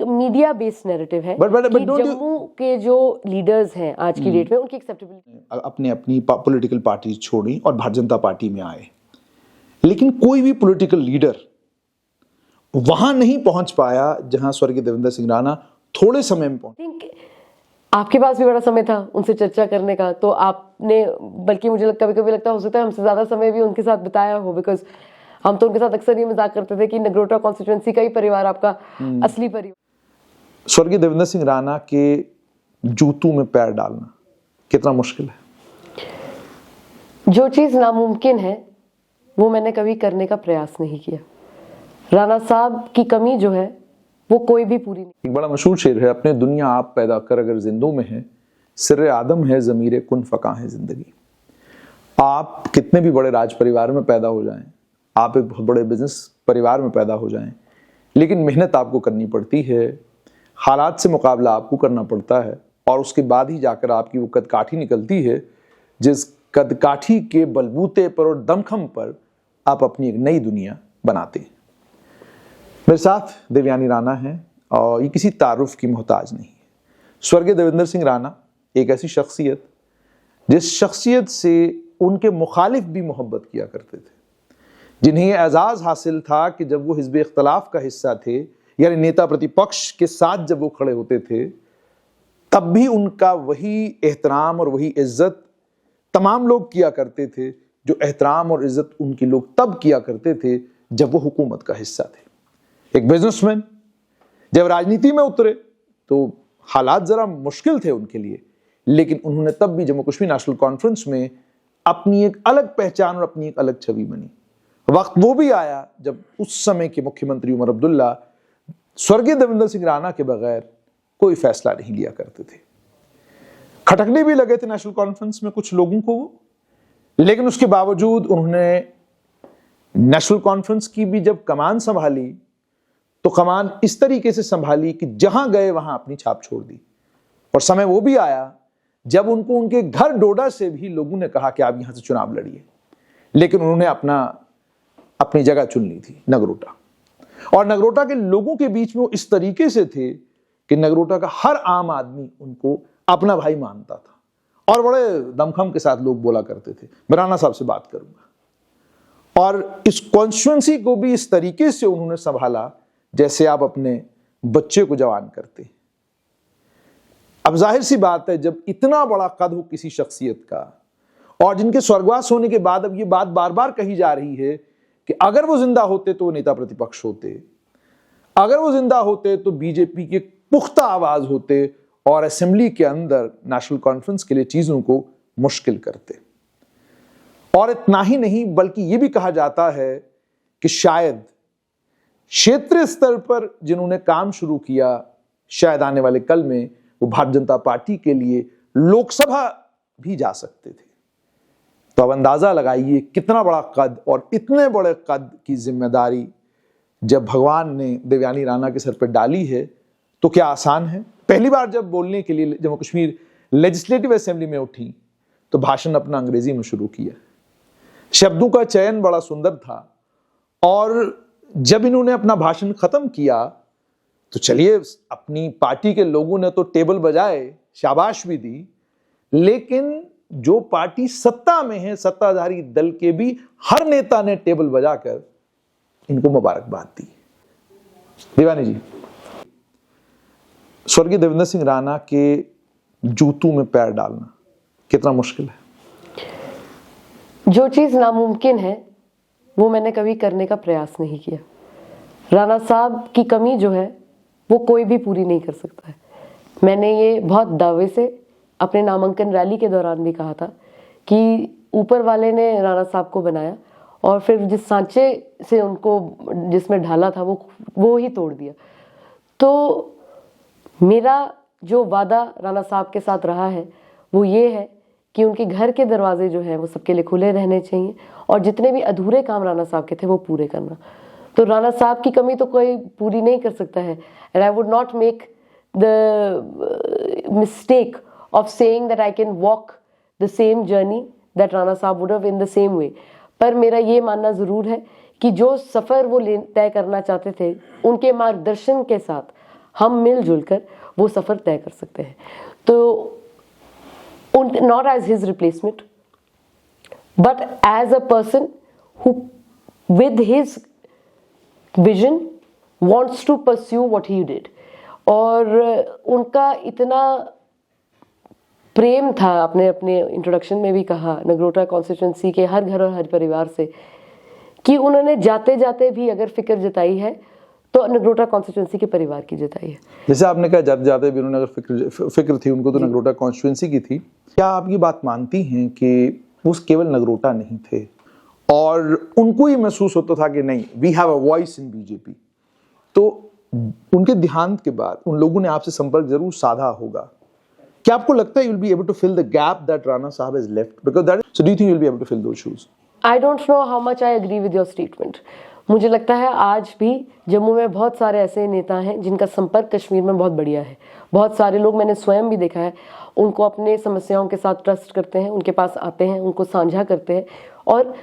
Media based narrative है कि जम्मू के जो लीडर्स हैं आज की डेट में उनकी एक्सेप्टेबिलिटी, अपने अपनी पॉलिटिकल पार्टी छोड़ी और भारतीय जनता पार्टी में आए, लेकिन कोई भी पॉलिटिकल लीडर वहां नहीं पहुंच पाया जहां स्वर्गीय देवेंद्र सिंह राणा थोड़े समय में पहुंचे। आपके पास भी बड़ा समय था उनसे चर्चा करने का, तो आपने, बल्कि मुझे कभी कभी लगता हो सकता है हमसे ज्यादा समय भी उनके साथ बिताया हो, बिकॉज हम तो उनके साथ अक्सर ये मजाक करते थे कि नगरोटा कॉन्स्टिट्यूएंसी का ही परिवार आपका असली परिवार। स्वर्गीय देवेंद्र सिंह राणा के जूतों में पैर डालना कितना मुश्किल है। जो चीज नामुमकिन है वो मैंने कभी करने का प्रयास नहीं किया। राणा साहब की कमी जो है वो कोई भी पूरी नहीं। एक बड़ा मशहूर शेर है, अपने दुनिया आप पैदा कर अगर जिंदों में है, सिर्रे आदम है ज़मीरे कुन फ़का है जिंदगी। आप कितने भी बड़े राज परिवार में पैदा हो जाएं, आप एक बहुत बड़े बिजनेस परिवार में पैदा हो जाएं, लेकिन मेहनत आपको करनी पड़ती है, हालात से मुकाबला आपको करना पड़ता है, और उसके बाद ही जाकर आपकी वो कदकाठी निकलती है जिस कदकाठी के बलबूते पर और दमखम पर आप अपनी एक नई दुनिया बनाते हैं। मेरे साथ देवयानी राणा हैं और ये किसी तारुफ की मोहताज नहीं है। स्वर्गीय देवेंद्र सिंह राणा एक ऐसी शख्सियत जिस शख्सियत से उनके मुखालिफ भी मोहब्बत किया करते थे, जिन्हें यह एजाज़ हासिल था कि जब वो हिज़्ब इख्तलाफ का हिस्सा थे, यानी नेता प्रतिपक्ष के साथ जब वो खड़े होते थे, तब भी उनका वही एहतराम और वही इज्जत तमाम लोग किया करते थे जो एहतराम और इज्जत उनके लोग तब किया करते थे जब वो हुकूमत का हिस्सा थे। एक बिजनेसमैन जब राजनीति में उतरे तो हालात जरा मुश्किल थे उनके लिए, लेकिन उन्होंने तब भी जम्मू कश्मीर नेशनल कॉन्फ्रेंस में अपनी एक अलग पहचान और अपनी एक अलग छवि बनी। वक्त वो भी आया जब उस समय के मुख्यमंत्री उमर अब्दुल्ला स्वर्गीय देवेंद्र सिंह राणा के बगैर कोई फैसला नहीं लिया करते थे। खटकने भी लगे थे नेशनल कॉन्फ्रेंस में कुछ लोगों को, लेकिन उसके बावजूद उन्होंने नेशनल कॉन्फ्रेंस की भी जब कमान संभाली तो कमान इस तरीके से संभाली कि जहां गए वहां अपनी छाप छोड़ दी। और समय वो भी आया जब उनको उनके घर डोडा से भी लोगों ने कहा कि आप यहां से चुनाव लड़िए, लेकिन उन्होंने अपनी जगह चुन ली थी, नगरोटा। और नगरोटा के लोगों के बीच में वो इस तरीके से थे कि नगरोटा का हर आम आदमी उनको अपना भाई मानता था और बड़े दमखम के साथ लोग बोला करते थे मैं राणा साहब से बात करूंगा। और इस कॉन्स्टिट्यूएंसी को भी इस तरीके से उन्होंने संभाला जैसे आप अपने बच्चे को जवान करते। अब जाहिर सी बात है जब इतना बड़ा कद हो किसी शख्सियत का, और जिनके स्वर्गवास होने के बाद अब ये बात बार बार कही जा रही है कि अगर वो जिंदा होते तो वो नेता प्रतिपक्ष होते, अगर वो जिंदा होते तो बीजेपी के पुख्ता आवाज होते और असेंबली के अंदर नेशनल कॉन्फ्रेंस के लिए चीजों को मुश्किल करते। और इतना ही नहीं बल्कि ये भी कहा जाता है कि शायद क्षेत्रीय स्तर पर जिन्होंने काम शुरू किया, शायद आने वाले कल में वो भारतीय जनता पार्टी के लिए लोकसभा भी जा सकते थे। तो अब अंदाजा लगाइए कितना बड़ा कद और इतने बड़े कद की जिम्मेदारी जब भगवान ने देवयानी राणा के सर पर डाली है तो क्या आसान है। पहली बार जब बोलने के लिए जम्मू कश्मीर लेजिस्लेटिव असेंबली में उठी तो भाषण अपना अंग्रेजी में शुरू किया। शब्दों का चयन बड़ा सुंदर था, और जब इन्होंने अपना भाषण खत्म किया तो चलिए अपनी पार्टी के लोगों ने तो टेबल बजाए, शाबाश भी दी, लेकिन जो पार्टी सत्ता में है, सत्ताधारी दल के भी हर नेता ने टेबल बजाकर इनको मुबारकबाद दी। दीवानी जी, स्वर्गीय देवेंद्र सिंह राणा के जूतों में पैर डालना कितना मुश्किल है। जो चीज नामुमकिन है वो मैंने कभी करने का प्रयास नहीं किया। राणा साहब की कमी जो है वो कोई भी पूरी नहीं कर सकता है। मैंने ये बहुत दावे से अपने नामांकन रैली के दौरान भी कहा था कि ऊपर वाले ने राणा साहब को बनाया और फिर जिस सांचे से उनको जिसमें ढाला था वो ही तोड़ दिया। तो मेरा जो वादा राणा साहब के साथ रहा है वो ये है कि उनके घर के दरवाजे जो हैं वो सबके लिए खुले रहने चाहिए, और जितने भी अधूरे काम राणा साहब के थे वो पूरे करना। तो राणा साहब की कमी तो कोई पूरी नहीं कर सकता है। And I would not make the mistake of saying that I can walk the same journey that Rana sahab would have in the same way. पर मेरा ये मानना ज़रूर है कि जो सफ़र वो तय करना चाहते थे, उनके मार्गदर्शन के साथ हम मिलजुल कर वो सफ़र तय कर सकते हैं। तो not as his replacement but as a person who with his vision wants to pursue what he did। और उनका इतना प्रेम था, आपने अपने इंट्रोडक्शन में भी कहा, नगरोटा कॉन्स्टिट्यूंसी के हर घर और हर परिवार से, कि उन्होंने जाते जाते भी अगर फिक्र जताई है तो नगरोटा कॉन्स्टिट्यूंसी के परिवार की जताई है। जैसे आपने कहा जाते जाते भी उन्होंने अगर फिक्र थी उनको तो नगरोटा कॉन्स्टिट्यूंसी की थी। क्या आप ये बात मानती हैं कि वो केवल नगरोटा नहीं थे और उनको ये महसूस होता था कि नहीं, we have a voice in BJP? तो उनके देहांत के बाद उन लोगों ने आपसे संपर्क जरूर साधा होगा। क्या आपको लगता है you will be able to fill the gap that Rana sahab has left, because that, so do you think you will be able to fill those shoes? I don't know how much I agree with your statement. मुझे लगता है आज भी जम्मू में बहुत सारे ऐसे नेता हैं जिनका संपर्क कश्मीर में बहुत बढ़िया है। बहुत सारे लोग, मैंने स्वयं भी देखा है, उनको अपने समस्याओं के साथ ट्रस्ट करते हैं, उनके पास आते हैं, उनको साझा करते हैं और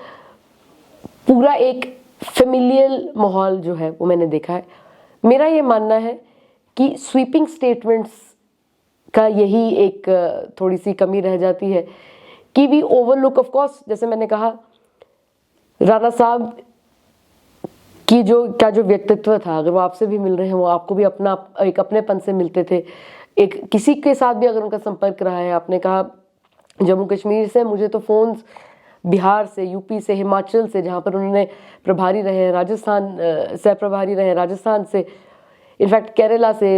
पूरा एक फेमिलियल माहौल जो है वो मैंने देखा है। मेरा ये मानना है कि स्वीपिंग स्टेटमेंट्स का यही एक थोड़ी सी कमी रह जाती है कि वी ओवरलुक, ऑफ कोर्स, जैसे मैंने कहा, राणा साहब की जो व्यक्तित्व था, अगर वो आपसे भी मिल रहे हैं, वो आपको भी अपना एक अपनेपन से मिलते थे। एक किसी के साथ भी अगर उनका संपर्क रहा है, आपने कहा जम्मू कश्मीर से, मुझे तो फोन्स बिहार से, यूपी से, हिमाचल से, जहाँ पर उन्होंने प्रभारी रहे, राजस्थान सह प्रभारी रहे, राजस्थान से, इनफैक्ट केरला से,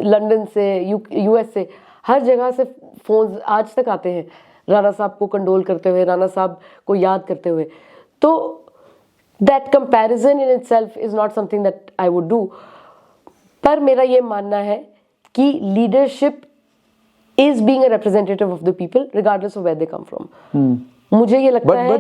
लंदन से, यूएस से, हर जगह से फोन्स आज तक आते हैं राणा साहब को कंडोल करते हुए, राणा साहब को याद करते हुए। तो that comparison in itself is not something that I would do. पर मेरा ये मानना है कि leadership is being a representative of the people regardless of where they come from। मुझे ये लगता है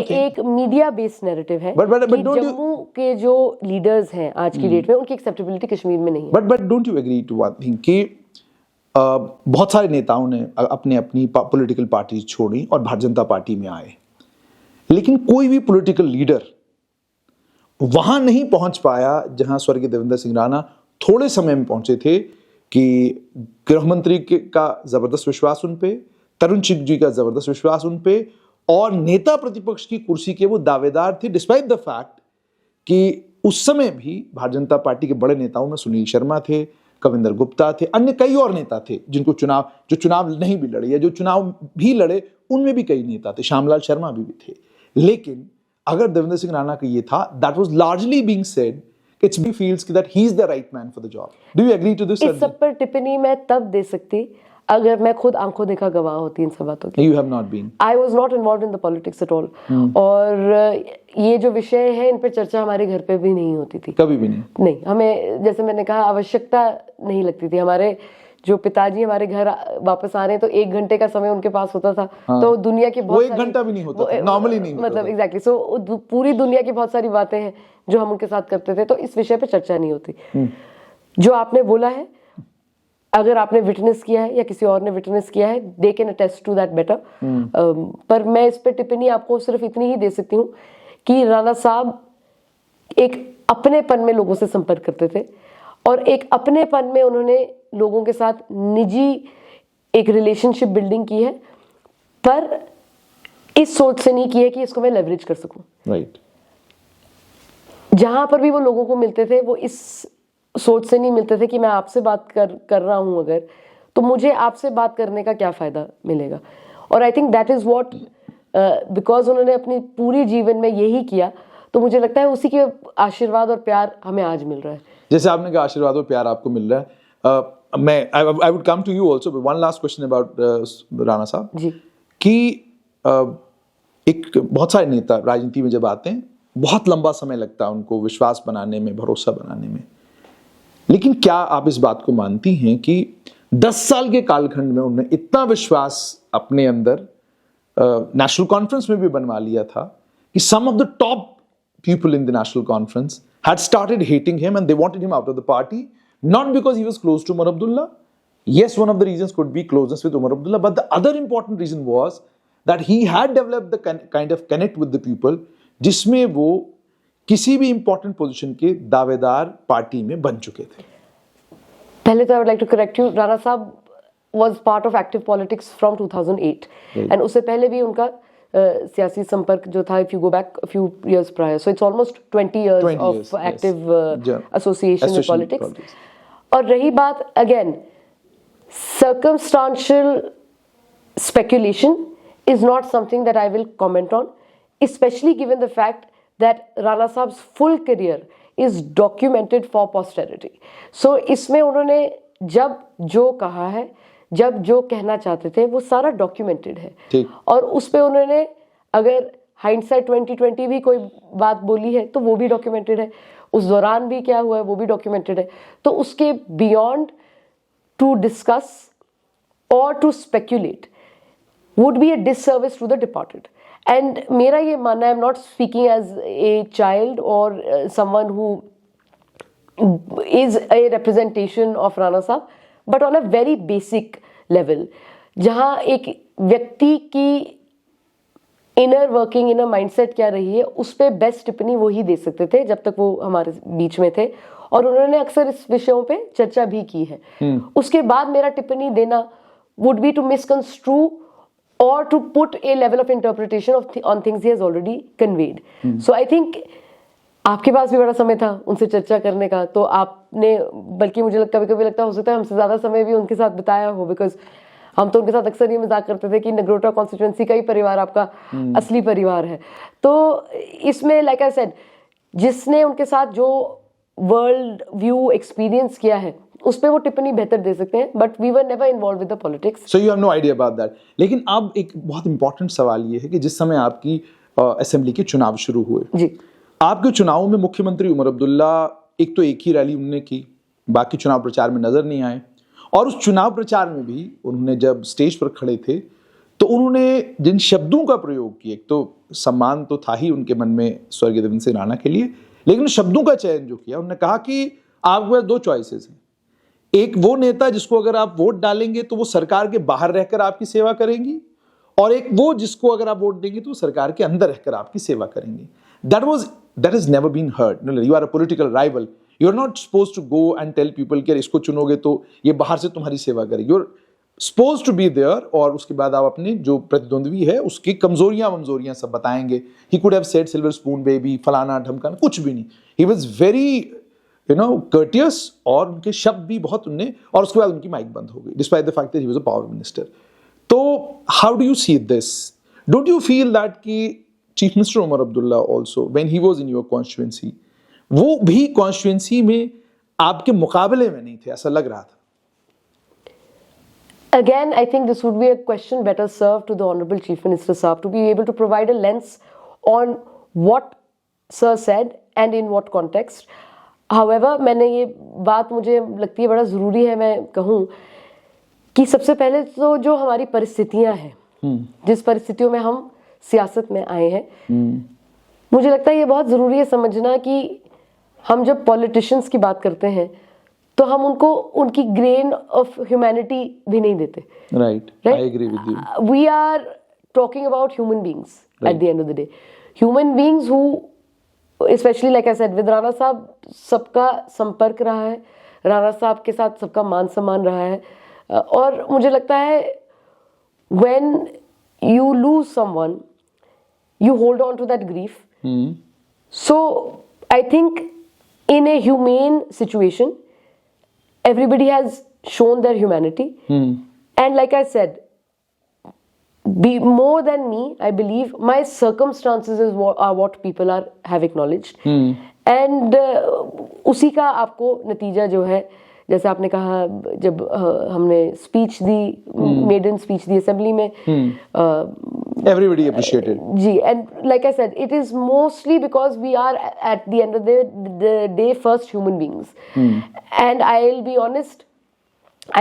ये एक मीडिया बेस्ड नैरेटिव है कि जम्मू के जो लीडर्स हैं आज की डेट में, उनकी एक्सेप्टेबिलिटी कश्मीर में नहीं है। But don't you agree to one thing कि बहुत सारे नेताओं ने अपने अपनी पॉलिटिकल पार्टी छोड़ी और भारतीय जनता पार्टी में आए, लेकिन कोई भी पॉलिटिकल लीडर वहां नहीं पहुंच पाया जहां स्वर्गीय देवेंद्र सिंह राणा थोड़े समय में पहुंचे थे, कि गृह मंत्री का जबरदस्त विश्वास उन पे, तरुण चुग जी का जबरदस्त विश्वास उन पे, और नेता प्रतिपक्ष की कुर्सी के वो दावेदार थे, डिस्पाइट द फैक्ट कि उस समय भी भारतीय जनता पार्टी के बड़े नेताओं में सुनील शर्मा थे, कविंदर गुप्ता थे, अन्य कई और नेता थे जिनको चुनाव नहीं भी लड़े, या जो चुनाव भी लड़े उनमें भी कई नेता थे, श्यामलाल शर्मा भी थे। लेकिन अगर देवेंद्र सिंह राणा का ये था, that was largely being said, It feels that he is the right man for the job. Do you agree to this? इस सब पर टिप्पणी मैं तब दे सकती अगर मैं खुद आंखों देखा गवाह होती इन सब बातों की। You have not been. I was not involved in the politics at all। और ये जो विषय है, इन पर चर्चा हमारे घर पे भी नहीं होती थी, कभी भी नहीं। नहीं, हमें, जैसे मैंने कहा, आवश्यकता नहीं लगती थी। हमारे जो पिताजी हमारे घर वापस आ रहे हैं तो 1 घंटे का समय उनके पास होता था। हाँ। तो दुनिया की बहुत, वो 1 घंटा भी नहीं होता था, नॉर्मली नहीं, मतलब एग्जैक्टली। सो पूरी दुनिया की बहुत सारी बातें हैं जो हम उनके साथ करते थे, तो इस विषय पे चर्चा नहीं होती। जो आपने बोला है, अगर आपने विटनेस किया है या किसी और ने विटनेस किया है, they can attest to that better. पर मैं इस पे टिप्पणी आपको सिर्फ इतनी ही दे सकती हूँ कि राणा साहब एक अपनेपन में लोगों से संपर्क करते थे और एक अपनेपन में उन्होंने लोगों के साथ निजी एक रिलेशनशिप बिल्डिंग की है, पर इस सोच से नहीं की है कि इसको मैं लेवरेज कर सकूं। राइट। जहां पर भी वो लोगों को मिलते थे, वो इस सोच से नहीं मिलते थे कि मैं आपसे बात कर रहा हूं अगर, तो मुझे आपसे बात करने का क्या फायदा मिलेगा। और I think that is what, because उन्होंने अपनी पूरी जीवन में यही किया, तो मुझे लगता है उसी के आशीर्वाद और प्यार हमें आज मिल रहा है। जैसे आपने कहा आशीर्वाद और प्यार आपको मिल रहा है, I would come to you also, but one last question about Rana साहब जी, कि एक बहुत सारे नेता राजनीति में जब आते हैं, बहुत लंबा समय लगता है उनको विश्वास बनाने में, भरोसा बनाने में, लेकिन क्या आप इस बात को मानती हैं कि 10 साल के कालखंड में उन्होंने इतना विश्वास अपने अंदर नेशनल कॉन्फ्रेंस में भी बनवा लिया था कि some of the top people in the national conference had started hating him and they wanted him out of the party, not because he was close to Umar Abdullah. Yes, one of the reasons could be closeness with Umar Abdullah, but the other important reason was that he had developed the kind of connect with the people जिसमें वो किसी भी important position के दावेदार party में बन चुके थे। पहले तो I would like to correct you, Rana साहब was part of active politics from 2008 and उससे पहले भी उनका सियासी संपर्क जो था, if you go back a few years prior, so it's almost 20 years of active association with politics. और रही बात again, circumstantial speculation is not something that I will comment on, especially given the fact that Rana Saab's full career is documented for posterity. So इसमें उन्होंने जब जो कहा है, जब जो कहना चाहते थे, वो सारा डॉक्यूमेंटेड है और उस पे उन्होंने अगर हाइंडसाइट 2020 भी कोई बात बोली है तो वो भी डॉक्यूमेंटेड है, उस दौरान भी क्या हुआ है वो भी डॉक्यूमेंटेड है। तो उसके बियॉन्ड टू डिस्कस और to speculate would be a disservice to the departed. And मेरा ये मानना है, I am not speaking as a child और someone who is a representation of Rana Saab, but on a very basic level, जहाँ एक व्यक्ति की inner working, inner mindset क्या रही है, उस पे बेस्ट टिप्पणी वो ही दे सकते थे जब तक वो हमारे बीच में थे, और उन्होंने अक्सर इस विषयों पे चर्चा भी की है। उसके बाद मेरा टिप्पणी देना would be to misconstrue or to put a level of interpretation on things he has already conveyed. So I think आपके पास भी बड़ा समय था उनसे चर्चा करने का, तो आपने, बल्कि मुझे कभी कभी लगता हो सकता है हमसे ज़्यादा समय भी उनके साथ बिताया हो, बिकॉज हम तो उनके साथ अक्सर ये मजाक करते थे कि नगरोटा कॉन्स्टिट्यूएंसी का ही परिवार आपका असली परिवार है। तो इसमें लाइक आई सेड, जिसने उनके साथ जो वर्ल्ड व्यू एक्सपीरियंस किया है उस पर वो टिप्पणी बेहतर दे सकते हैं, but we were never involve with the politics, so you have no idea about that. लेकिन अब एक बहुत इंपॉर्टेंट सवाल ये है कि जिस समय आपकी असेंबली के चुनाव शुरू हुए जी, आपके चुनाव में मुख्यमंत्री उमर अब्दुल्ला एक ही रैली उन्होंने की, बाकी चुनाव प्रचार में नजर नहीं आए, और उस चुनाव प्रचार में भी उन्होंने जब स्टेज पर खड़े थे तो उन्होंने जिन शब्दों का प्रयोग किया, एक तो सम्मान तो था ही उनके मन में स्वर्गीय देवेंद्र सिंह राणा के लिए, लेकिन शब्दों का चयन जो किया, उन्होंने कहा कि आपके पास दो चॉइसेस हैं, एक वो नेता जिसको अगर आप वोट डालेंगे तो वो सरकार के बाहर रहकर आपकी सेवा करेंगी, और एक वो जिसको अगर आप वोट देंगे तो वो सरकार के अंदर रहकर आपकी सेवा करेंगी। That has never been heard. You are a political rival. You are not supposed to go and tell people कि इसको चुनोगे तो ये बाहर से तुम्हारी सेवा करेगी। You are supposed to be there, और उसके बाद आप अपने जो प्रतिद्वंद्वी है उसकी कमजोरियां सब बताएंगे। He could have said silver spoon baby, फलाना ढमकाना, कुछ भी नहीं। He was very courteous, और उनके शब्द भी बहुत उनने, और उसके बाद उनकी माइक बंद हो गई despite the fact that he was a power minister. तो how do you see this? Don't you feel that कि chief minister Omar Abdullah also when he was in your constituency, वो भी कॉन्स्टिट्यूएंसी में आपके मुकाबले में नहीं थे, ऐसा लग रहा था? Again, I think this would be a question better served to the Honorable Chief Minister Saab to be able to provide a lens on what Sir said and in what context. However, मैंने ये बात, मुझे लगती है बड़ा ज़रूरी है मैं कहूँ कि सबसे पहले तो जो हमारी परिस्थितियाँ हैं, जिस परिस्थितियों में हम सियासत में आए हैं, मुझे लगता है ये बहुत ज़रूरी है समझना कि हम जब पॉलिटिशियंस की बात करते हैं तो हम उनको उनकी ग्रेन ऑफ ह्यूमैनिटी भी नहीं देते। Right, I agree with you. We are talking about human beings at the end of the day, human beings who specially like I said with Rana साहब, सबका संपर्क रहा है, राणा साहब के साथ सबका मान सम्मान रहा है, और मुझे लगता है when you lose someone, you hold on to that grief. So I think in a humane situation, everybody has shown their humanity. And like I said, be more than me, I believe my circumstances are what people have acknowledged. And उसी का आपको नतीजा जो है, जैसे आपने कहा जब हमने स्पीच दी, मेडन स्पीच दी असेंबली में, everybody appreciated जी, and like I said, it is mostly because we are at the end of the day first human beings. And I'll be honest,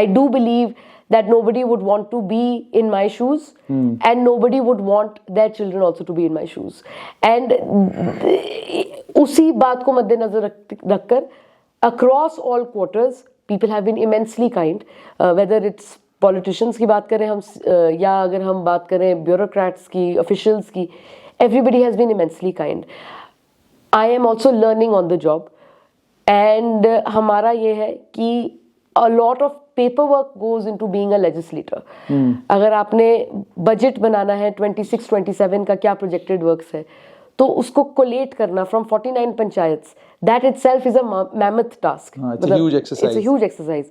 I do believe that nobody would want to be in my shoes, and nobody would want their children also to be in my shoes. And उसी बात को मद्देनजर रखकर across all quarters people have been immensely kind, whether it's politicians की बात करें हम, या अगर हम बात करें bureaucrats की, officials की, everybody has been immensely kind. I am also learning on the job, and हमारा ये है कि a lot of paperwork goes into being a legislator. अगर आपने बजट बनाना है 26-27 का क्या प्रोजेक्टेड वर्क्स है, तो उसको कोलेट करना from 49 panchayats, that itself is a mammoth task. It's a huge exercise. It's a huge exercise.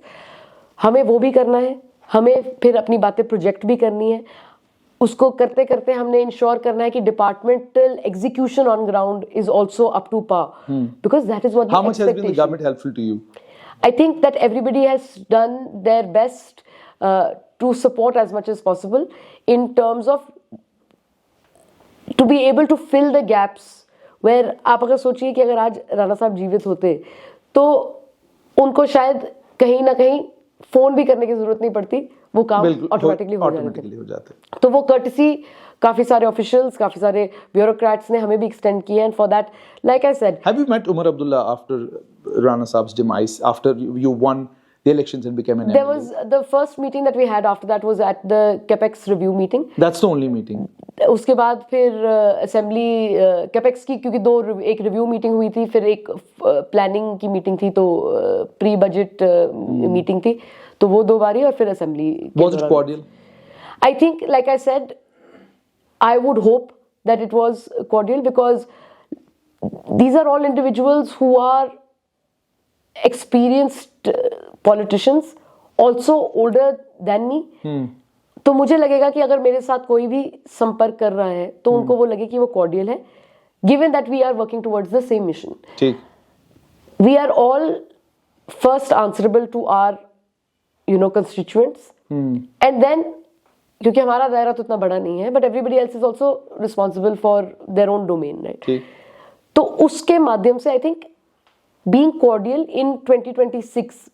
हमें वो भी करना है, हमें फिर अपनी बातें प्रोजेक्ट भी करनी है. उसको करते करते हमने इंश्योर करना है कि departmental execution on ground is also up to par, because that is what the How much has been the government helpful to you? I think that everybody has done their best to support as much as possible in terms of to be able to fill the gaps where आप अगर सोचिए कि अगर आज राणा साहब जीवित होते तो उनको शायद कहीं ना कहीं फोन भी करने की जरूरत नहीं पड़ती, वो काम ऑटोमेटिकली हो जाते. तो वो कर्टसी काफी सारे ऑफिशियल्स, काफी सारे ब्यूरोक्रेट्स ने हमें भी एक्सटेंड किया, and for that, like I said, Have you met Umar Abdullah after Rana Saab's demise, after you won the elections and became an there MLA? was the first meeting that we had after that was at the capex review meeting. That's the only meeting. उसके बाद फिर assembly capex की, क्योंकि एक review meeting हुई थी, फिर एक प्लानिंग की मीटिंग थी, तो प्री बजट मीटिंग थी, तो वो 2 बारी, और फिर assembly. Was it cordial? I think, like I said, I would hope that it was cordial, because these are all individuals who are experienced politicians, also older than me. तो मुझे लगेगा कि अगर मेरे साथ कोई भी संपर्क कर रहा है तो उनको वो लगे कि वो cordial है, given that we are working towards the same mission. ठीक. We are all first answerable to our, constituents, and then, क्योंकि हमारा दायरा तो इतना बड़ा नहीं है, but everybody else is also responsible for their own domain, right? ठीक. तो उसके माध्यम से I think being cordial in 2026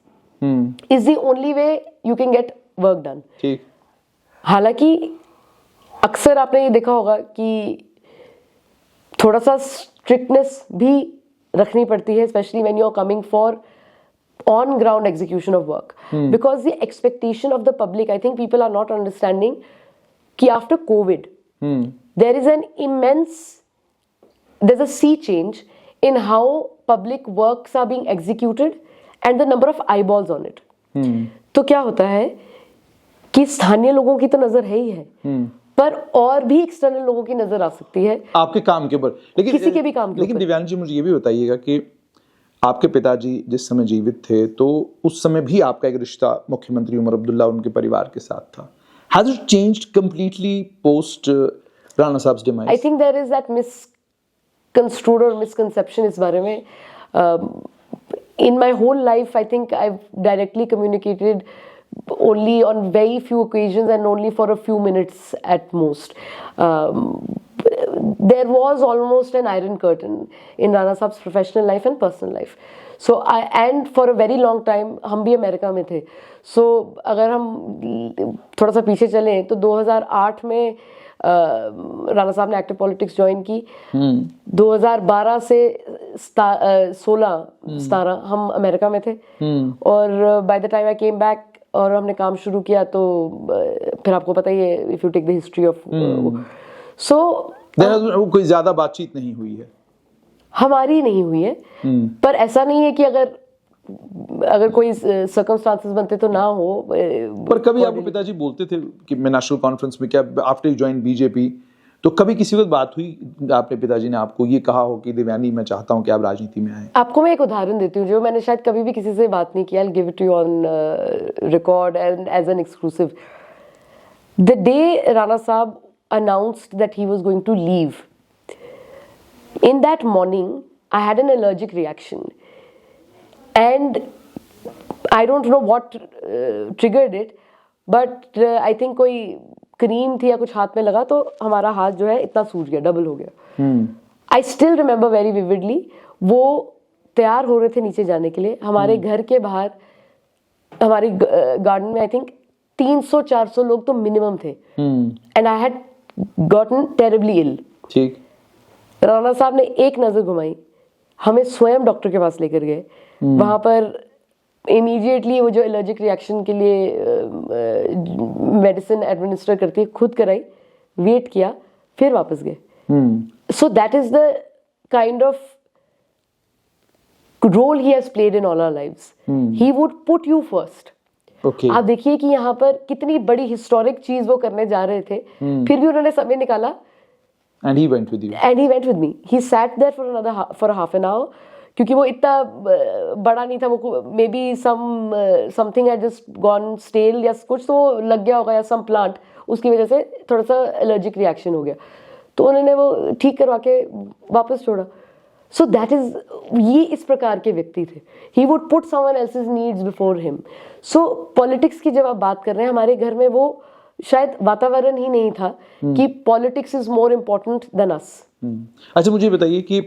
is the only way you can get work done. ठीक. हालांकि अक्सर आपने ये देखा होगा कि थोड़ा सा स्ट्रिक्टनेस भी रखनी पड़ती है, especially when you are coming for on ground execution of work, because the expectation of the public, I think people are not understanding कि after COVID there is there's a sea change in how public works are being executed and the number of eyeballs on it. तो क्या होता है कि स्थानीय लोगों की तो नजर है ही है, पर और भी एक्सटर्नल लोगों की नजर आ सकती है आपके काम के ऊपर, लेकिन किसी के भी काम के लेकिन दिव्यांग जी, मुझे ये भी बताइएगा कि आपके पिताजी जिस समय जीवित थे तो उस समय भी आपका एक रिश्ता मुख्यमंत्री उमर अब्दुल्ला उनके परिवार के साथ था. Has it changed completely post Rana Saab's demise? I think there is that misconstrued or misconception इस बारे में. In my whole life, I think I've directly communicated only on very few occasions and only for a few minutes at most. There was almost an iron curtain in Rana Saab's professional life and personal life. So and for a very long time हम भी America में थे. So अगर हम थोड़ा सा पीछे चलें तो 2008 में राणा साहब ने एक्टिव पॉलिटिक्स ज्वाइन की. 2012 से 16-17 हम अमेरिका में थे, और by the time I came back और हमने काम शुरू किया, तो फिर आपको पता ही है, if you take the history of, so कोई ज्यादा बातचीत नहीं हुई है, हमारी नहीं हुई है. पर ऐसा नहीं है कि अगर कोई सर्कमस्टांसेस बनते तो ना हो. पर कभी आपको पिताजी बोलते थे कि मैं नेशनल कॉन्फ्रेंस में, क्या आफ्टर यू जॉइन बीजेपी, तो कभी किसी वक्त बात हुई आपने पिताजी ने आपको ये कहा हो कि दिव्यानी मैं चाहता हूं कि आप राजनीति में आए? आपको मैं एक उदाहरण देती हूँ जो मैंने शायद कभी भी किसी से बात नहीं किया. I'll give it to you on record and as an exclusive. The day Rana Saab announced that he was going to leave, in that morning I had an allergic reaction, and I don't know what triggered it, but I think कोई cream थी या कुछ हाथ में लगा तो हमारा हाथ जो है इतना सूज गया, डबल हो गया. I still remember very vividly. वो तैयार हो रहे थे नीचे जाने के लिए, हमारे घर के बाहर हमारे गार्डन में आई थिंक 300-400 लोग तो मिनिमम थे, and I had gotten terribly ill. ठीक. राणा साहब ने एक नजर घुमाई, हमें स्वयं डॉक्टर के पास लेकर गए. वहां पर इमीडिएटली वो जो एलर्जिक रिएक्शन के लिए मेडिसिन एडमिनिस्टर करती है, खुद कराई, वेट किया, फिर वापस गए. So that is the kind of role he has played in all our lives. He would put you first. Okay. आप देखिए कि यहाँ पर कितनी बड़ी हिस्टोरिक चीज वो करने जा रहे थे, फिर भी उन्होंने समय निकाला. And he went with you. And he went with me. He sat there for a half an hour. क्योंकि वो इतना बड़ा नहीं था, वो maybe something had just gone stale या कुछ तो लग गया होगा, या सम प्लांट, उसकी वजह से थोड़ा सा एलर्जिक रिएक्शन हो गया, तो उन्होंने वो ठीक करवा के वापस छोड़ा. सो दैट इज, ये इस प्रकार के व्यक्ति थे. He would put someone else's needs before him. So politics की जब आप बात कर रहे हैं, हमारे घर में वो शायद वातावरण ही नहीं था कि politics is more important than us. अच्छा, मुझे बताइए कि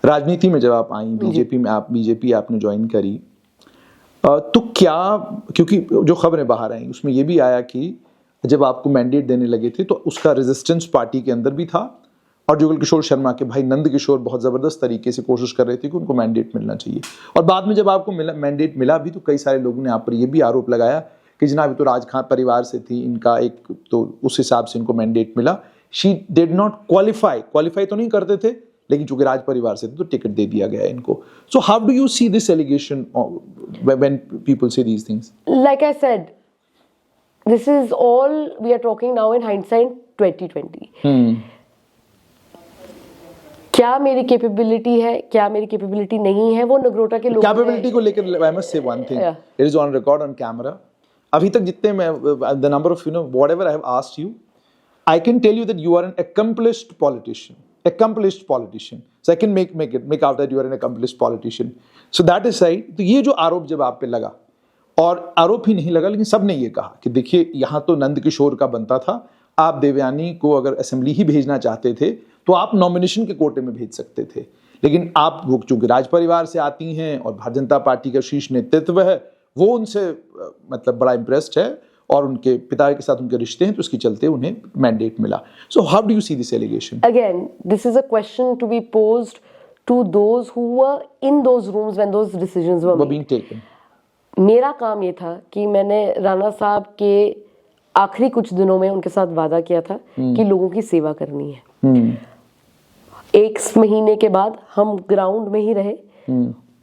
राजनीति में जब आप आई, बीजेपी आपने ज्वाइन करी, तो क्या, क्योंकि जो खबरें बाहर आई उसमें ये भी आया कि जब आपको मैंडेट देने लगे थे तो उसका रेजिस्टेंस पार्टी के अंदर भी था, और जुगल किशोर शर्मा के भाई नंद किशोर बहुत जबरदस्त तरीके से कोशिश कर रहे थे कि उनको मैंडेट मिलना चाहिए. और बाद में जब आपको मैंडेट मिला भी, तो कई सारे लोगों ने आप पर ये भी आरोप लगाया कि जनाब तो राज खां परिवार से थी, इनका एक तो उस हिसाब से इनको मैंडेट मिला. शी डिड नॉट क्वालिफाई तो नहीं करते थे, लेकिन चूंकि राज परिवार से थे तो टिकट दे दिया गया इनको. So how do you see this allegation when people say these things? Like I said, this is all we are talking now in hindsight 2020. क्या मेरी कैपेबिलिटी है, क्या मेरी कैपेबिलिटी नहीं है, वो नगरोटा के लोग. कैपेबिलिटी को लेकर I must say one thing, it is on record on camera. अभी तक जितने मैं the number of whatever I have asked you, I can tell you that you are an accomplished politician. So I can make out that you are an accomplished politician. So that aside, तो ये जो आरोप जब आप पे लगा, और आरोप ही नहीं लगा लेकिन सबने ये कहा कि देखिए यहाँ तो नंद किशोर का बनता था, आप देवयानी को अगर असेंबली ही भेजना चाहते थे तो आप नॉमिनेशन के कोटे में भेज सकते थे, लेकिन आप वो चूंकि राज परिवार से आती हैं और भारतीय जनता पार्टी का शीर्ष नेतृत्व है, वो उनसे मतलब बड़ा इम्प्रेस्ड है और उनके पिता के साथ उनके रिश्ते हैं, तो उसके चलते उन्हें मैंडेट मिला. So how do you see this allegation? Again, this is a question to be posed to those who were in those rooms when those decisions were being taken. मेरा काम ये था कि मैंने राणा साहब के आखिरी कुछ दिनों में उनके साथ वादा किया था कि लोगों की सेवा करनी है. एक महीने के बाद हम ग्राउंड में ही रहे,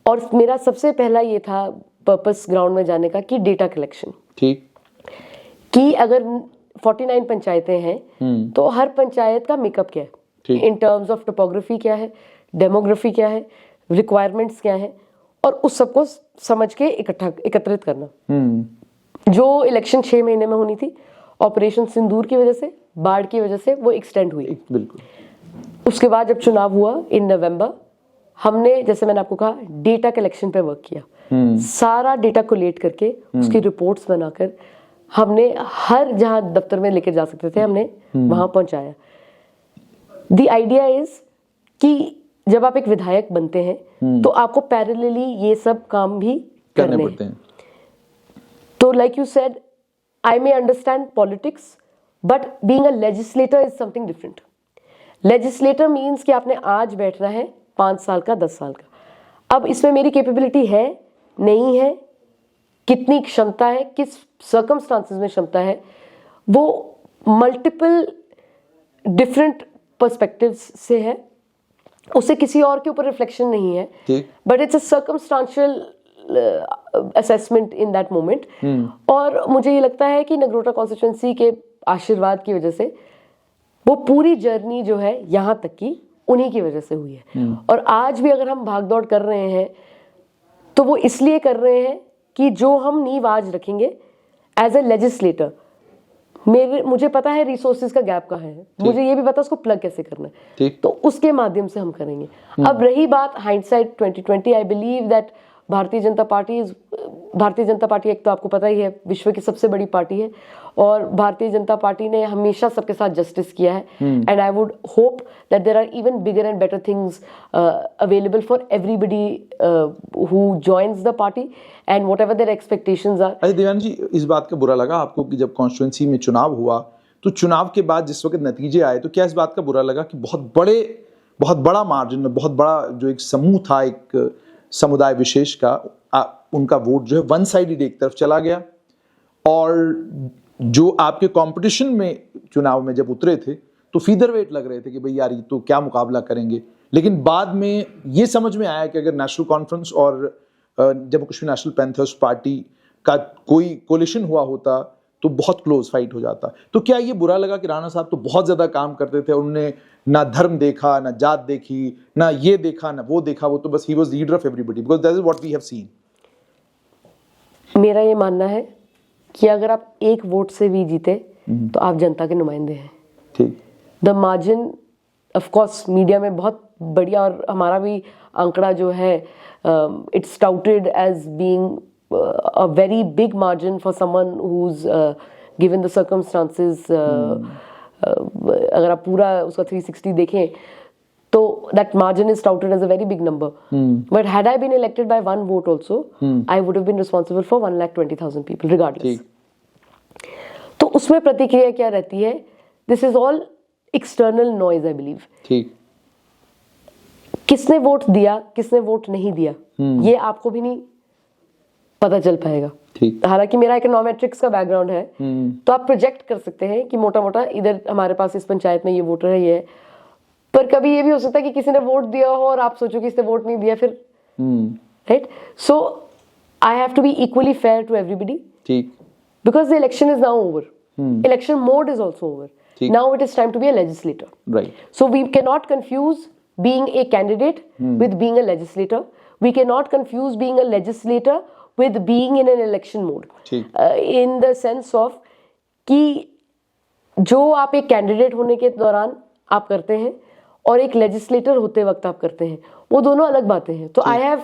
और मेरा सबसे पहला ये था पर्पस ग्राउंड में जाने का कि डेटा कलेक्शन. ठीक, कि अगर 49 पंचायतें हैं तो हर पंचायत का मेकअप क्या है, इन टर्म्स ऑफ टोपोग्राफी क्या है, डेमोग्राफी क्या है, रिक्वायरमेंट्स क्या है, और उस सबको समझ के एकत्रित करना. जो इलेक्शन 6 महीने में होनी थी, ऑपरेशन सिंदूर की वजह से, बाढ़ की वजह से वो एक्सटेंड हुई. बिल्कुल. उसके बाद जब चुनाव हुआ इन नवंबर, हमने, जैसे मैंने आपको कहा, डेटा कलेक्शन पे वर्क किया. सारा डेटा कोलेट करके उसकी रिपोर्ट्स बनाकर हमने हर जहां दफ्तर में लेकर जा सकते थे हमने वहां पहुंचाया. द आइडिया इज कि जब आप एक विधायक बनते हैं तो आपको पैरेलली ये सब काम भी करने पड़ते हैं. तो like you said, I may understand politics, but being a legislator is something different. Legislator means कि आपने आज बैठना है 5 साल का, 10 साल का. अब इसमें मेरी कैपेबिलिटी है, नहीं है, कितनी क्षमता है, किस सर्कमस्टांसेस में क्षमता है, वो मल्टीपल डिफरेंट पर्सपेक्टिव्स से है. उसे किसी और के ऊपर रिफ्लेक्शन नहीं है, but it's a circumstantial assessment in that moment. और मुझे ये लगता है कि नगरोटा कॉन्स्टिट्यूएंसी के आशीर्वाद की वजह से वो पूरी जर्नी जो है यहाँ तक की उन्हीं की वजह से हुई है. और आज भी अगर हम भागदौड़ कर रहे हैं तो वो इसलिए कर रहे हैं कि जो हम नींव आज रखेंगे एज ए लेजिस्लेटर, मुझे पता है रिसोर्सेज का गैप कहाँ है, मुझे ये भी पता है उसको प्लग कैसे करना है, तो उसके माध्यम से हम करेंगे. अब रही बात hindsight 2020, I believe that Bharatiya Janata party एक तो आपको पता ही है विश्व की सबसे बड़ी पार्टी है, और भारतीय जनता पार्टी ने हमेशा सबके साथ जस्टिस किया है. And I would hope that there are even bigger and better things available for everybody who joins the party and whatever their expectations are. अरे देवान जी, इस बात का बुरा लगा आपको कि जब कॉन्स्टिट्यूएंसी में चुनाव हुआ तो चुनाव के बाद जिस वक्त नतीजे आए, तो क्या इस बात का बुरा लगा कि बहुत बड़ा मार्जिन, बहुत बड़ा जो एक समूह था, एक समुदाय विशेष का, उनका वोट जो है वन साइडेड एक तरफ चला गया, और जो आपके कंपटीशन में चुनाव में जब उतरे थे तो फीदर वेट लग रहे थे कि भाई यार ये तो क्या मुकाबला करेंगे, लेकिन बाद में ये समझ में आया कि अगर नेशनल कॉन्फ्रेंस और Jammu Kashmir national panthers party का कोई कोलिशन हुआ होता तो बहुत क्लोज फाइट हो जाता। तो क्या ये बुरा लगा कि राणा साहब तो बहुत ज्यादा काम करते थे, उन्होंने ना धर्म देखा, ना जात देखी, ना ये देखा, ना वो देखा, वो तो बस he was leader of everybody, because that is what we have seen. मेरा ये मानना है कि अगर आप एक वोट से भी जीते तो आप जनता के नुमाइंदे हैं। ठीक। The margin of course media में बहुत बढ़िया, और हमारा भी आंकड़ा जो है it's touted as being a very big margin for someone who's given the circumstances, अगर आप पूरा उसका 360 देखें तो that margin is touted as a very big number. But had I been elected by one vote also, I would have been responsible for 1,20,000 people regardless. तो उसमें प्रतिक्रिया क्या रहती है? This is all external noise, I believe. ठीक। किसने vote दिया, किसने वोट नहीं दिया, ये आपको भी नहीं पता चल पाएगा। ठीक। हालांकि मेरा इकोनॉमेट्रिक्स का बैकग्राउंड है, तो आप प्रोजेक्ट कर सकते हैं कि मोटा मोटा इधर हमारे पास इस पंचायत में ये वोटर है, ये है। पर कभी ये भी हो सकता है कि किसी ने वोट दिया हो और आप सोचो कि इसने वोट नहीं दिया, फिर right. So I have to be equally fair to everybody, ठीक, because the election is now over, election mode is also over, now it is time to be a legislator, right. So we can not confuse being a candidate with being a legislator. We cannot confuse being a legislator with being in an election mode. In the sense of कि जो आप एक candidate होने के दौरान आप करते हैं और एक लेजिस्लेटर होते वक्त आप करते हैं, वो दोनों अलग बातें हैं। तो I have,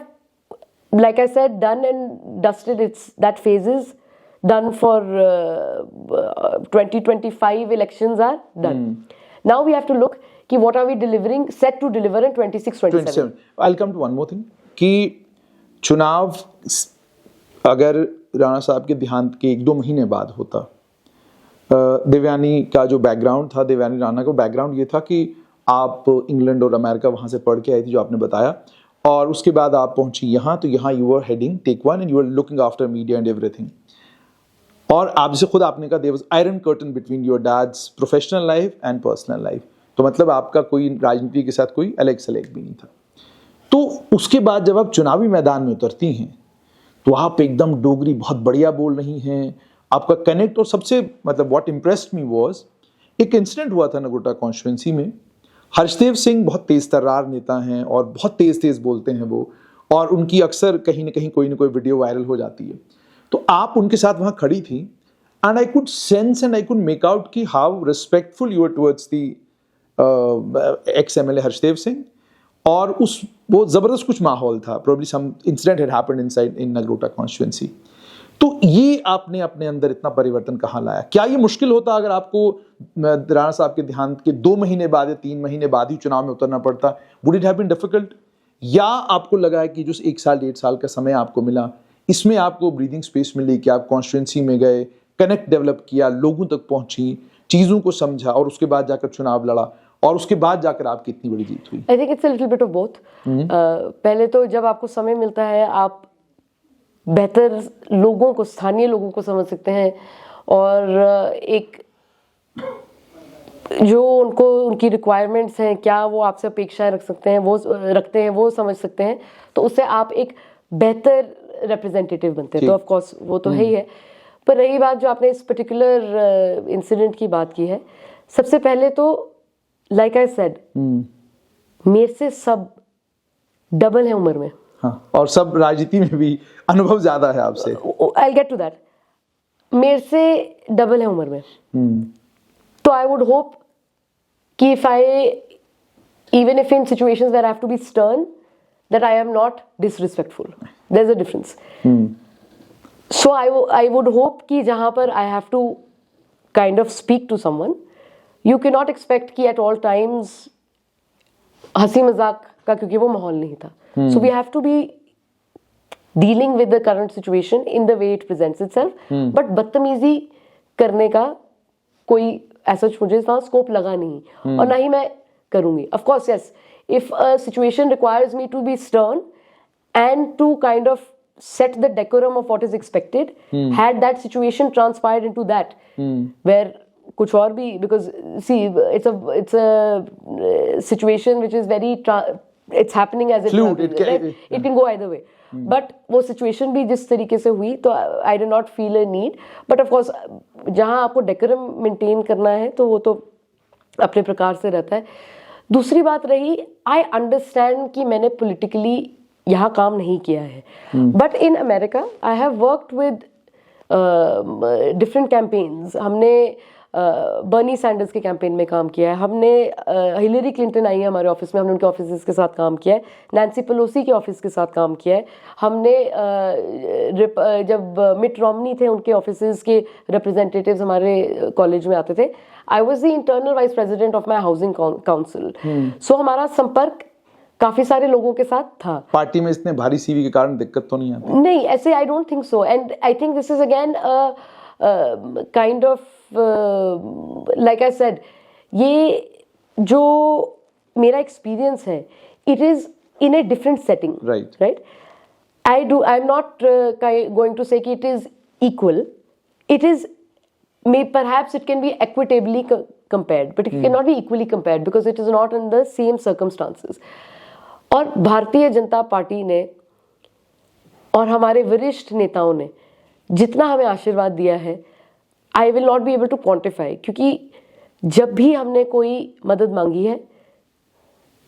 like I said, done and dusted. It's that phases done for 2025 elections are done. Now we have to look कि what are we delivering, set to deliver in 26-27. I'll come to one more thing कि चुनाव अगर राणा साहब के देहांत के 1-2 महीने बाद होता, देवयानी का जो बैकग्राउंड था, देवयानी राणा का बैकग्राउंड ये था कि आप इंग्लैंड और अमेरिका वहां से पढ़ के आई थी, जो आपने बताया, और उसके बाद आप पहुंची यहाँ, तो यहाँ you are heading take one and you are looking after media and everything. और आप जैसे खुद आपने कहा, there was iron curtain between your dad's professional life and personal life, तो मतलब आपका कोई राजनीति के साथ कोई अलग सलेग भी नहीं था। तो उसके बाद जब आप चुनावी मैदान में उतरती हैं तो आप एकदम डोगरी बहुत बढ़िया बोल रही हैं, आपका कनेक्ट, और सबसे मतलब व्हाट इम्प्रेस्ड मी वाज, एक इंसिडेंट हुआ था नगरोटा कॉन्स्टिट्यूंसी में। हर्षदेव सिंह बहुत तेज तर्रार नेता हैं और बहुत तेज तेज बोलते हैं वो, और उनकी अक्सर कहीं ना कहीं कोई ना कोई वीडियो वायरल हो जाती है। तो आप उनके साथ वहां खड़ी थी and I could sense and I could make out कि how respectful you are towards the ex MLA Harshdev Singh, और उस वो जबरदस्त कुछ माहौल था, probably some incident had happened inside in Nagrota constituency. तो ये आपने अपने अंदर इतना परिवर्तन कहाँ लाया? क्या ये मुश्किल होता अगर आपको राणा साहब के देहांत के 2 महीने बाद या 3 महीने बाद ही चुनाव में उतरना पड़ता? Would it have been difficult, या आपको लगा है कि जो 1 साल 1.5 साल का समय आपको मिला, इसमें आपको ब्रीदिंग स्पेस मिली कि आप कॉन्स्टिट्यूएंसी में गए, कनेक्ट डेवलप किया, लोगों तक पहुंची, चीजों को समझा, और उसके बाद जाकर चुनाव लड़ा, और उसके बाद जाकर आपकी इतनी बड़ी जीत हुई? I think it's a little bit of both. पहले तो जब आपको समय मिलता है, आप बेहतर लोगों को, स्थानीय लोगों को समझ सकते हैं, और एक जो उनको उनकी रिक्वायरमेंट्स हैं, क्या वो आपसे अपेक्षाएं रखते हैं, वो समझ सकते हैं, तो उससे आप एक बेहतर रिप्रेजेंटेटिव बनते हैं। तो ऑफ कोर्स वो तो है ही है। पर रही बात जो आपने इस पर्टिकुलर इंसिडेंट की बात की है, सबसे पहले तो लाइक आई सेड, मेरे से सब डबल है उम्र में। हाँ, और सब राजनीति में भी अनुभव ज्यादा है आपसे। I get to that. मेरे से डबल है उम्र में, तो आई वुड होप कि if I, even if in situations where I have to be stern, that I am not disrespectful. There's a difference. So I would hope कि जहाँ पर I have to kind of speak to someone, you cannot expect कि at all times हंसी मजाक का, क्योंकि वो माहौल नहीं था. So we have to be dealing with the current situation in the way it presents itself. But बदतमीजी करने का कोई ऐसा मुझे वहाँ स्कोप लगा नहीं, और ना ही मैं करूँगी. Of course, yes, if a situation requires me to be stern and to kind of set the decorum of what is expected, had that situation transpired into that, where कुछ और भी, because see it's a situation which is very, it's happening as Fluid, it can go either way, but वो situation भी जिस तरीके से हुई तो I did not feel a need, but of course जहाँ आपको डेकोरम मेंटेन करना है तो वो तो अपने प्रकार से रहता है। दूसरी बात रही, आई अंडरस्टैंड कि मैंने पॉलिटिकली यहाँ काम नहीं किया है, but in America I have worked with different campaigns. हमने बर्नी सैंडर्स के कैंपेन में काम किया है, हमने हिलरी क्लिंटन आई है हमारे ऑफिस में, हमने उनके ऑफिस के साथ काम किया है, नैन्सी पेलोसी के ऑफिस के साथ काम किया है, हमने जब मिट रोमनी थे उनके ऑफिस के रिप्रेजेंटेटिव्स हमारे कॉलेज में आते थे। I was the internal vice president of my housing council, so हमारा संपर्क काफी सारे लोगों के साथ था। पार्टी में इतने भारी सीवी के कारण दिक्कत तो नहीं आती? नहीं, ऐसे I don't think so, and I think this is again kind of like I said, ये जो मेरा एक्सपीरियंस है it is in a different setting, right? I am not going to say कि it is equal, it is perhaps it can be equitably compared, but it cannot be equally compared because it is not in the same circumstances. और Bharatiya Janata party ने और हमारे वरिष्ठ नेताओं ने जितना हमें आशीर्वाद दिया है, I will not be able to quantify, क्योंकि जब भी हमने कोई मदद मांगी है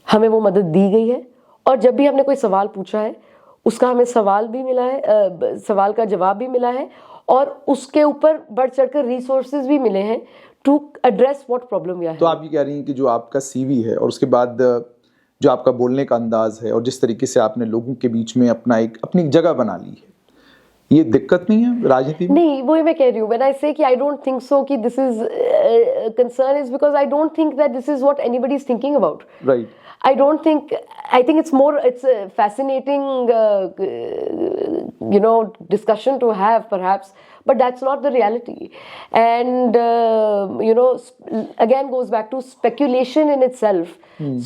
हमें वो मदद दी गई है, और जब भी हमने कोई सवाल पूछा है उसका हमें सवाल भी मिला है, सवाल का जवाब भी मिला है, और उसके ऊपर बढ़ चढ़कर रिसोर्सेज भी मिले हैं टू एड्रेस व्हाट प्रॉब्लम है। तो आप ये कह रही हैं कि जो आपका सीवी है और उसके बाद जो आपका बोलने का अंदाज है और जिस तरीके से आपने लोगों के बीच में अपनी जगह बना ली है, ये दिक्कत नहीं है राजनीति में? नहीं, वही मैं कह रही हूँ, व्हेन आई से कि आई डोंट थिंक सो कि this is concern, is because I don't think that this is what anybody is thinking about, right? I think it's a fascinating discussion to have perhaps, but that's not the reality, and again goes back to speculation in itself.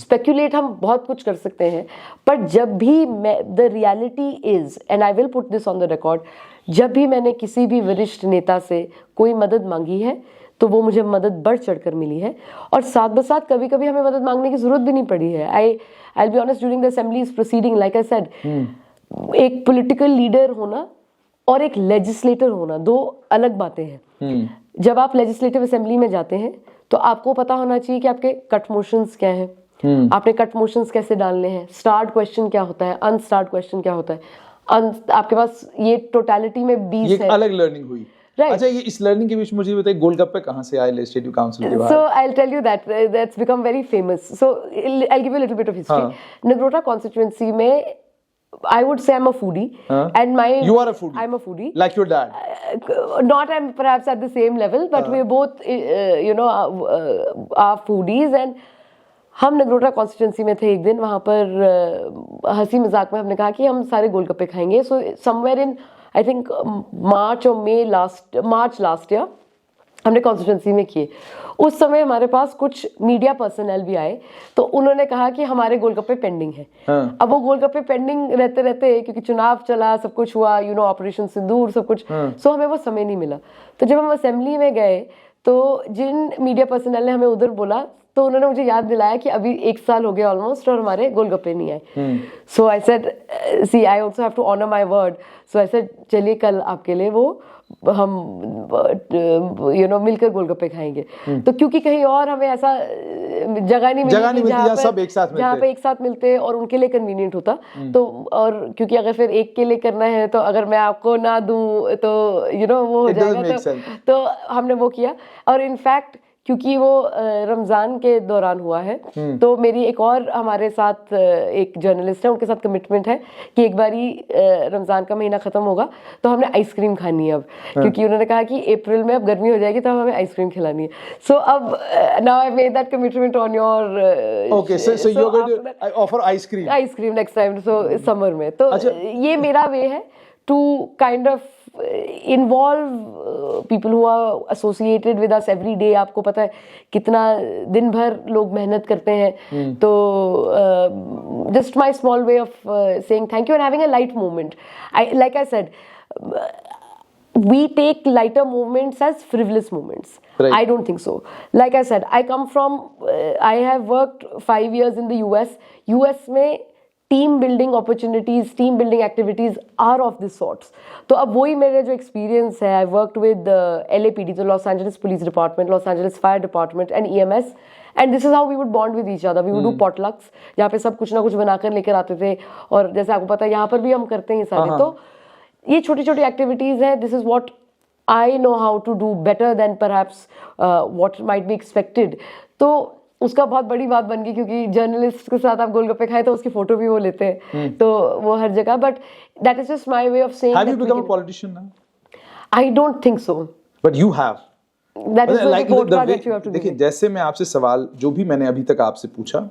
Speculate हम बहुत कुछ कर सकते हैं, पर जब भी the reality is, and I will put this on the record, जब भी मैंने किसी भी वरिष्ठ नेता से कोई मदद मांगी है तो वो मुझे मदद बढ़ चढ़कर मिली है, और साथ बसाथ कभी कभी हमें मदद मांगने की जरूरत भी नहीं पड़ी है। I be honest, during the assemblies proceeding, like I said, एक पॉलिटिकल लीडर होना और एक लेजिस्लेटर होना दो अलग बातें हैं। जब आप लेजिस्लेटिव असेंबली में जाते हैं तो आपको पता होना चाहिए कि आपके कट मोशंस क्या हैं, आपने कट मोशंस कैसे डालने हैं, स्टार्ट क्वेश्चन क्या होता है, अनस्टार्ट क्वेश्चन क्या होता है, आपके पास ये टोटलिटी में 20 है। अलग लर्निंग हुई। Right. अच्छा, ये इस लर्निंग के बीच मुझे बताइए, गोलगप्पे कहाँ से आए लेजिस्लेटिव काउंसिल के बाहर? So I'll tell you that's become very famous. So I'll give you a little bit of history. Nagrota constituency में I would say I'm a foodie, and you are a foodie. I'm a foodie, like your dad. Not I'm perhaps at the same level, but we're both are foodies, and हम Nagrota constituency में थे एक दिन, वहाँ पर हंसी मजाक में हमने कहा कि हम सारे गोलगप्पे खाएंगे। So somewhere in I think March last year हमने कॉन्स्टिट्यूंसी में किए। उस समय हमारे पास कुछ मीडिया पर्सनल भी आए, तो उन्होंने कहा कि हमारे गोलगप्पे पेंडिंग है। अब वो गोलगप्पे पेंडिंग रहते रहते, क्योंकि चुनाव चला, सब कुछ हुआ, ऑपरेशन सिंदूर, सब कुछ, सो हमें वो समय नहीं मिला। तो जब हम असेंबली में गए तो जिन मीडिया पर्सनल ने हमें उधर बोला, तो उन्होंने मुझे याद दिलाया कि अभी 1 साल हो गया ऑलमोस्ट और हमारे गोलगप्पे नहीं आए। So I said, see I also have to honour my word, so I said चलिए कल आपके लिए वो हम मिलकर गोलगप्पे खाएंगे। तो क्योंकि कहीं और हमें ऐसा जगह नहीं मिली जहाँ पे एक साथ मिलते और उनके लिए कन्वीनियंट होता, तो और क्योंकि अगर फिर एक के लिए करना है तो अगर मैं आपको ना दूं तो वो हो जाएगा, तो हमने वो किया। और इनफैक्ट क्योंकि वो रमज़ान के दौरान हुआ है, तो मेरी एक और हमारे साथ एक जर्नलिस्ट है, उनके साथ कमिटमेंट है कि एक बारी रमज़ान का महीना ख़त्म होगा तो हमने आइसक्रीम खानी है अब, क्योंकि उन्होंने कहा कि अप्रैल में अब गर्मी हो जाएगी तो हमें आइसक्रीम खिलानी है। सो अब now I made that commitment on your okay, so you are going to offer ice cream next time, so summer में। तो ये मेरा वे है to kind of involve people who are associated with us every day. आपको पता है कितना दिन भर लोग मेहनत करते हैं, तो just my small way of saying thank you and having a light moment. Like I said, we take lighter movements as frivolous movements. Right. I don't think so. Like I said, I come from, I have worked 5 years in the US. US में team building opportunities, team building activities are of this sorts. तो अब वही मेरे जो experience है, I worked with LAPD, तो Los Angeles police department, Los Angeles fire department and EMS, and this is how we would bond with each other. We would do potlucks, जहाँ पे सब कुछ ना कुछ बनाकर लेकर आते थे, और जैसे आपको पता है यहाँ पर भी हम करते हैं सारे. तो ये छोटी छोटी एक्टिविटीज है. This is what I know how to do better than perhaps what might be expected. तो उसका बहुत बड़ी बात बन गई, क्योंकि जर्नलिस्ट के साथ आप गोलगप्पे खाए तो उसकी फोटो भी वो लेते हैं, तो वो हर जगह. But that is just my way of saying. Have you become a politician now? I don't think so. But you have. That is Like the the way, that you have to देखिए, जैसे मैं आपसे सवाल जो भी मैंने अभी तक आपसे पूछा,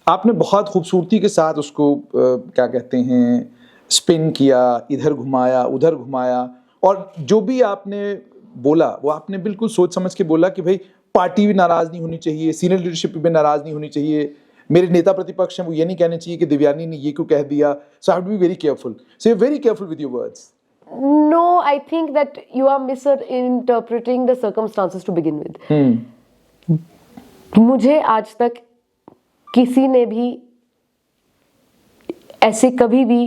आपने बहुत खूबसूरती के साथ उसको क्या कहते हैं, स्पिन किया, इधर घुमाया उधर घुमाया, और जो भी आपने बोला वो आपने बिल्कुल सोच समझ के बोला कि भाई पार्टी भी नाराज नहीं होनी चाहिए, सीनियर लीडरशिप भी नाराज नहीं होनी चाहिए, मेरे नेता प्रतिपक्ष हैं वो ये नहीं कहने चाहिए कि दिव्यानी ने ये क्यों कह दिया. So I have to be very careful. So you are very careful with your words. No, I think that you are misinterpreting the circumstances to begin with. मुझे आज तक किसी ने भी ऐसे कभी भी,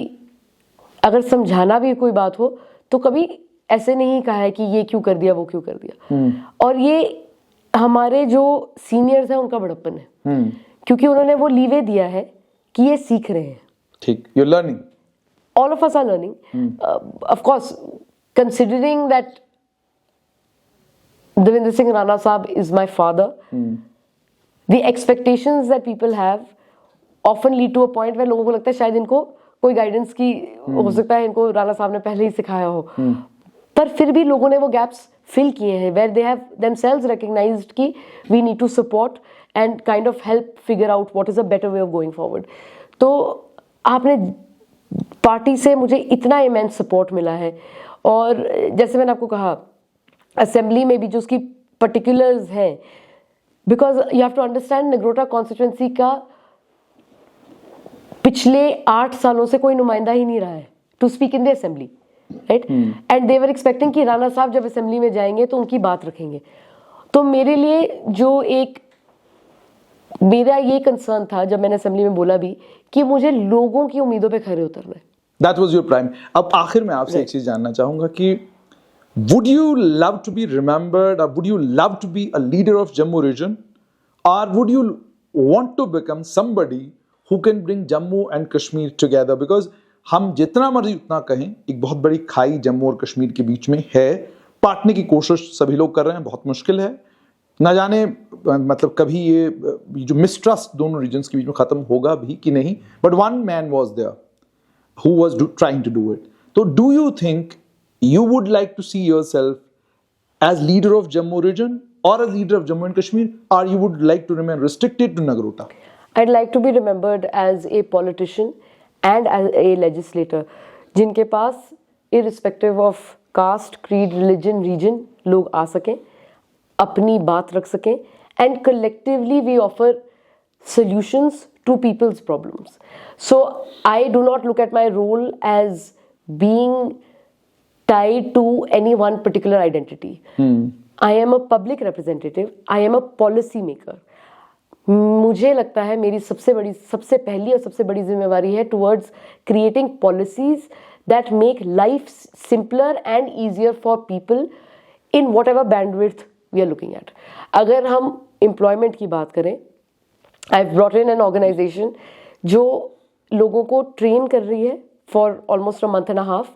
अगर समझाना भी कोई बात हो तो कभी ऐसे नहीं कहा है कि ये क्यों कर दिया, वो क्यों कर दिया. और ये हमारे जो सीनियर्स हैं उनका बड़प्पन है, क्योंकि उन्होंने वो लीवे दिया है कि ये सीख रहे हैं. ठीक, you are learning. All of us are learning. Of course, considering that Devinder Singh Rana Saab is my father, the expectations that people have often lead to a point where लोगों को लगता है शायद इनको कोई गाइडेंस की हो सकता है, इनको राणा साहब ने पहले ही सिखाया हो. पर फिर भी लोगों ने वो गैप्स फिल किए हैं, where they have themselves recognized कि we need to support and kind of help figure out what is a better way of going forward. तो आपने पार्टी से मुझे इतना इमेंस सपोर्ट मिला है, और जैसे मैंने आपको कहा असेंबली में भी जो उसकी पर्टिकुलर्स हैं, because you have to understand Nagrota constituency का पिछले 8 सालों से कोई नुमाइंदा ही नहीं रहा है to speak in the assembly, right. And they were expecting कि राणा साहब जब असेंबली में जाएंगे तो उनकी बात रखेंगे. तो मेरे लिए जो एक मेरा ये कंसर्न था जब मैंने असेंबली में बोला भी कि मुझे लोगों की उम्मीदों पे खरे उतरना है. That was your prime. अब आखिर में आपसे एक चीज जानना चाहूंगा कि would you love to be remembered, or would you love to be a leader of Jammu region, or would you want to become somebody who can bring Jammu and Kashmir together? Because हम जितना मर्जी उतना कहें, एक बहुत बड़ी खाई जम्मू और कश्मीर के बीच में है. पाटने की कोशिश सभी लोग कर रहे हैं, बहुत मुश्किल है. ना जाने मतलब कभी ये जो मिसट्रस्ट दोनों रीजन्स के बीच में खत्म होगा भी कि नहीं. But one man was there who was trying to do it. So do you think you would like to see yourself as leader of Jammu region or as leader of Jammu and Kashmir, or you would like to remain restricted to Nagrota? I'd like to be remembered as a politician and as a legislator जिनके पास irrespective of caste, creed, religion, region लोग आ सकें, अपनी बात रख सकें, and collectively we offer solutions to people's problems. So I do not look at my role as being tied to any one particular identity. I am a public representative. I am a policy maker. मुझे लगता है मेरी सबसे पहली और सबसे बड़ी जिम्मेवारी है towards creating policies that make life simpler and easier for people in whatever bandwidth we are looking at. अगर हम employment की बात करें, I've brought in an organization जो लोगों को ट्रेन कर रही है for almost a month and a half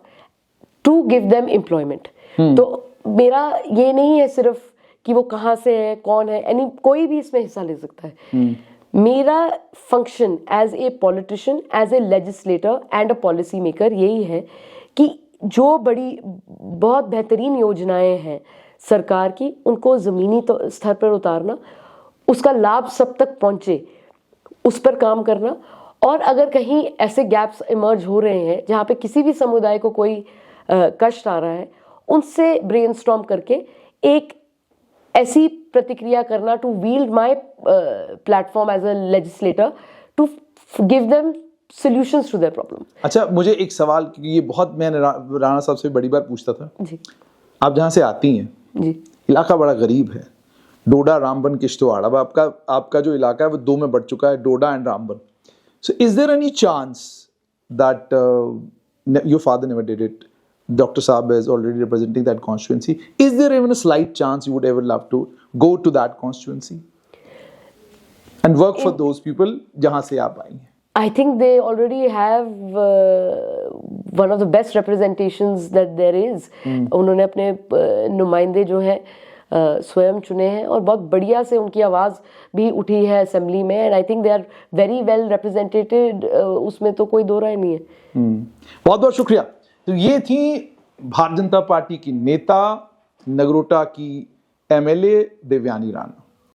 to give them employment. तो मेरा ये नहीं है सिर्फ कि वो कहाँ से है, कौन है, कोई भी इसमें हिस्सा ले सकता है. मेरा function as a politician, as a legislator and a policy maker यही है कि जो बड़ी बहुत बेहतरीन योजनाएं हैं सरकार की, उनको ज़मीनी स्तर पर उतारना, उसका लाभ सब तक पहुंचे, उस पर काम करना. और अगर कहीं ऐसे गैप्स इमर्ज हो रहे हैं जहाँ पे किसी भी समुदाय को कोई कष्ट आ रहा है, उनसे ब्रेनस्टॉर्म करके एक ऐसी प्रतिक्रिया करना to wield my platform as a legislator to give them solutions to their problem. अच्छा, मुझे एक सवाल, क्योंकि ये बहुत मैंने राणा साहब से बड़ी बार पूछता था। जी आप जहाँ से आती हैं, जी इलाका बड़ा गरीब है, डोडा, रामबन, किश्तवाड़। अब आपका जो इलाका है वो 2 में बढ़ चुका है, Doda and Ramban. So is there any chance that your father never did it, Dr. Saab is already representing that constituency. Is there even a slight chance you would ever love to go to that constituency and work for those people जहाँ से आप आई हैं? I think they already have one of the best representations that there is. उन्होंने अपने नुमाइंदे जो हैं स्वयं चुने हैं और बहुत बढ़िया से उनकी आवाज़ भी उठी है असेंबली में, and I think they are very well represented, उसमें तो कोई दो राय नहीं है। बहुत बहुत शुक्रिया। तो ये थी भारतीय जनता पार्टी की नेता, नगरोटा की MLA देवयानी राणा।